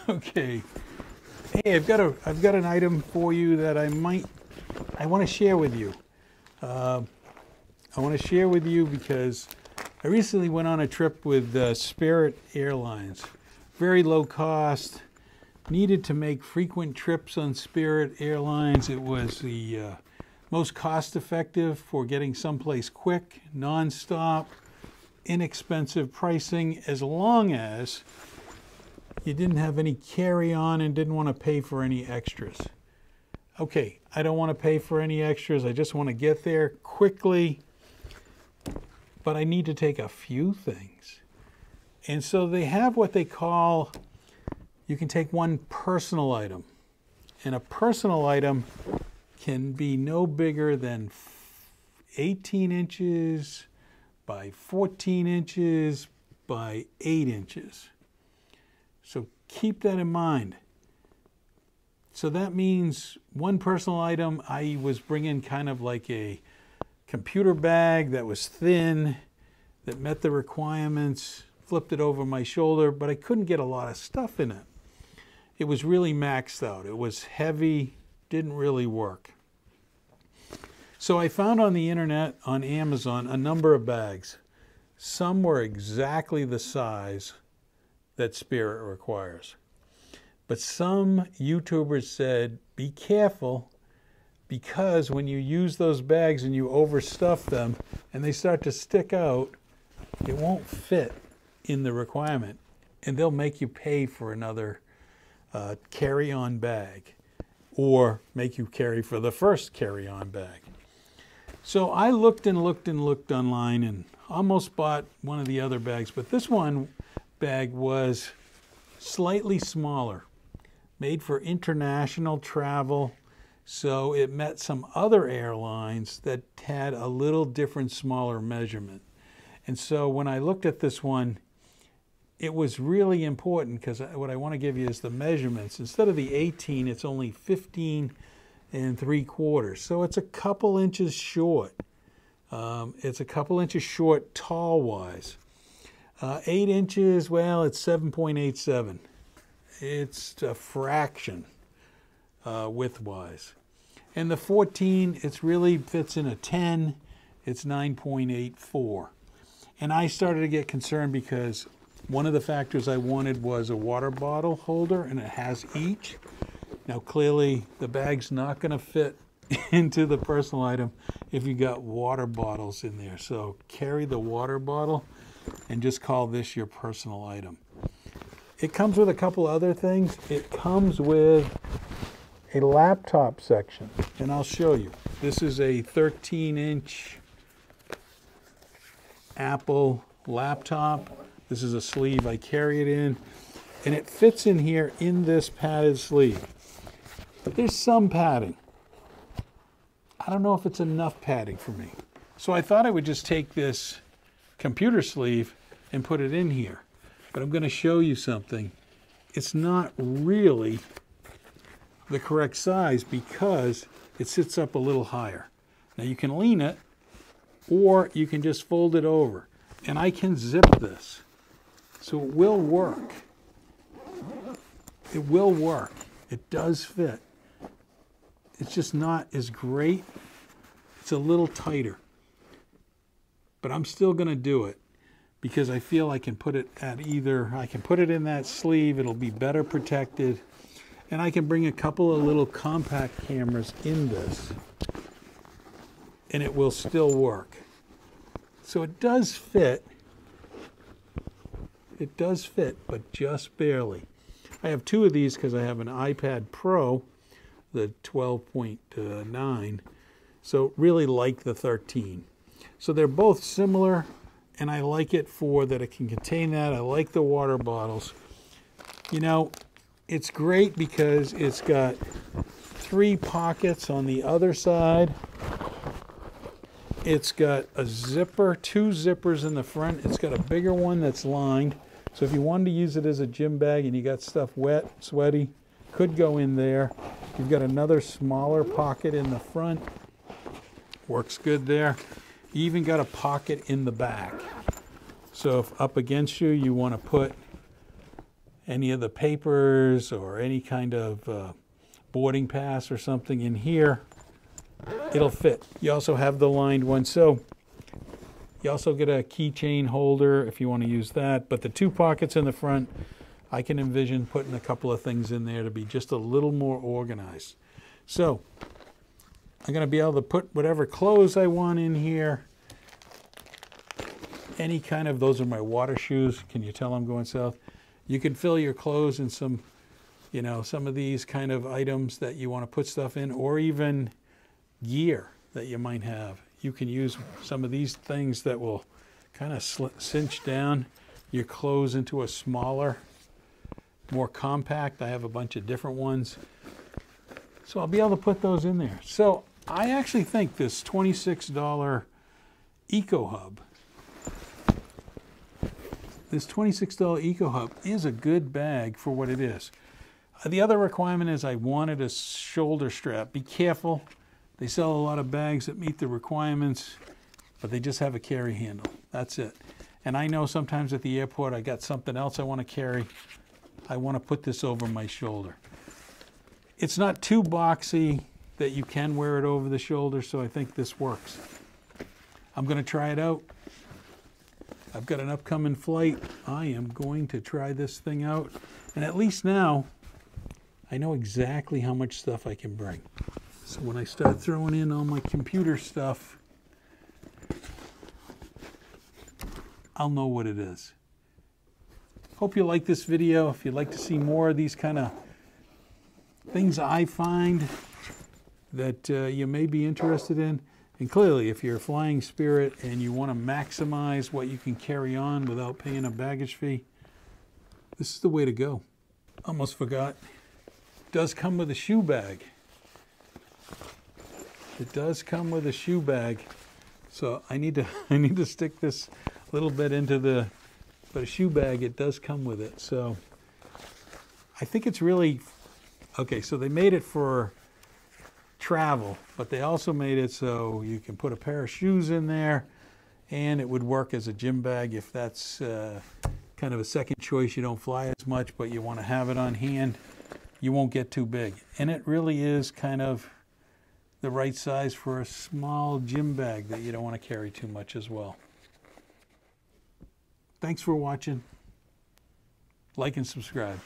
Okay. Hey, I've got an item for you that I want to share with you. I want to share with you because I recently went on a trip with Spirit Airlines. Very low cost. Needed to make frequent trips on Spirit Airlines. It was the most cost effective for getting someplace quick, non-stop, inexpensive pricing, as long as you didn't have any carry-on and didn't want to pay for any extras. Okay, I don't want to pay for any extras. I just want to get there quickly, but I need to take a few things. And so they have what they call, you can take one personal item. And a personal item can be no bigger than 18 inches by 14 inches by 8 inches. So keep that in mind. So that means one personal item, I was bringing kind of like a computer bag that was thin, that met the requirements, flipped it over my shoulder, but I couldn't get a lot of stuff in it. It was really maxed out. It was heavy, didn't really work. So I found on the internet, on Amazon, a number of bags. Some were exactly the size that Spirit requires. But some YouTubers said, be careful, because when you use those bags and you overstuff them and they start to stick out, it won't fit in the requirement. And they'll make you pay for another carry-on bag, or make you carry for the first carry-on bag. So I looked and looked and looked online and almost bought one of the other bags, but this one bag was slightly smaller, made for international travel, so it met some other airlines that had a little different, smaller measurement. And so when I looked at this one, it was really important, because what I want to give you is the measurements. Instead of the 18, it's only 15 3/4. So it's a couple inches short. It's a couple inches short tall-wise. 8 inches, well, it's 7.87. It's a fraction width-wise. And the 14, it really fits in a 10. It's 9.84. And I started to get concerned because one of the factors I wanted was a water bottle holder, and it has each. Now, clearly, the bag's not going to fit into the personal item if you got water bottles in there. So carry the water bottle and just call this your personal item. It comes with a couple other things. It comes with a laptop section, and I'll show you. This is a 13-inch Apple laptop. This is a sleeve I carry it in, and it fits in here in this padded sleeve. But there's some padding. I don't know if it's enough padding for me. So I thought I would just take this computer sleeve and put it in here. But I'm going to show you something. It's not really the correct size because it sits up a little higher. Now you can lean it, or you can just fold it over. And I can zip this. So it will work. It will work. It does fit. It's just not as great. It's a little tighter. But I'm still going to do it because I feel I can put it at I can put it in that sleeve, it'll be better protected, and I can bring a couple of little compact cameras in this, and it will still work. So it does fit. It does fit, but just barely. I have two of these because I have an iPad Pro, the 12.9, so really like the 13. So they're both similar, and I like it for that it can contain that. I like the water bottles. You know, it's great because it's got 3 pockets on the other side. It's got a zipper, 2 zippers in the front. It's got a bigger one that's lined. So if you wanted to use it as a gym bag and you got stuff wet, sweaty, could go in there. You've got another smaller pocket in the front. Works good there. You even got a pocket in the back. So if up against you, you want to put any of the papers or any kind of boarding pass or something in here, it'll fit. You also have the lined one. So you also get a keychain holder if you want to use that. But the two pockets in the front, I can envision putting a couple of things in there to be just a little more organized. So I'm going to be able to put whatever clothes I want in here. Any kind of, those are my water shoes. Can you tell I'm going south? You can fill your clothes in some, you know, some of these kind of items that you want to put stuff in, or even gear that you might have. You can use some of these things that will kind of cinch down your clothes into a smaller, more compact. I have a bunch of different ones. So I'll be able to put those in there. So I actually think this $26 Ecohub, this $26 Ecohub is a good bag for what it is. The other requirement is I wanted a shoulder strap. Be careful. They sell a lot of bags that meet the requirements, but they just have a carry handle. That's it. And I know sometimes at the airport I got something else I want to carry. I want to put this over my shoulder. It's not too boxy that you can wear it over the shoulder, so I think this works. I'm going to try it out. I've got an upcoming flight. I am going to try this thing out. And at least now, I know exactly how much stuff I can bring. So when I start throwing in all my computer stuff, I'll know what it is. Hope you like this video. If you'd like to see more of these kind of things I find that you may be interested in, and clearly if you're flying Spirit and you want to maximize what you can carry on without paying a baggage fee, this is the way to go. Almost forgot. It does come with a shoe bag. It does come with a shoe bag. So I need to stick this little bit into the, but a shoe bag, it does come with it. So I think it's really, okay, so they made it for travel, but they also made it so you can put a pair of shoes in there, and it would work as a gym bag if that's kind of a second choice. You don't fly as much, but you want to have it on hand. You won't get too big. And it really is kind of the right size for a small gym bag that you don't want to carry too much as well. Thanks for watching. Like and subscribe.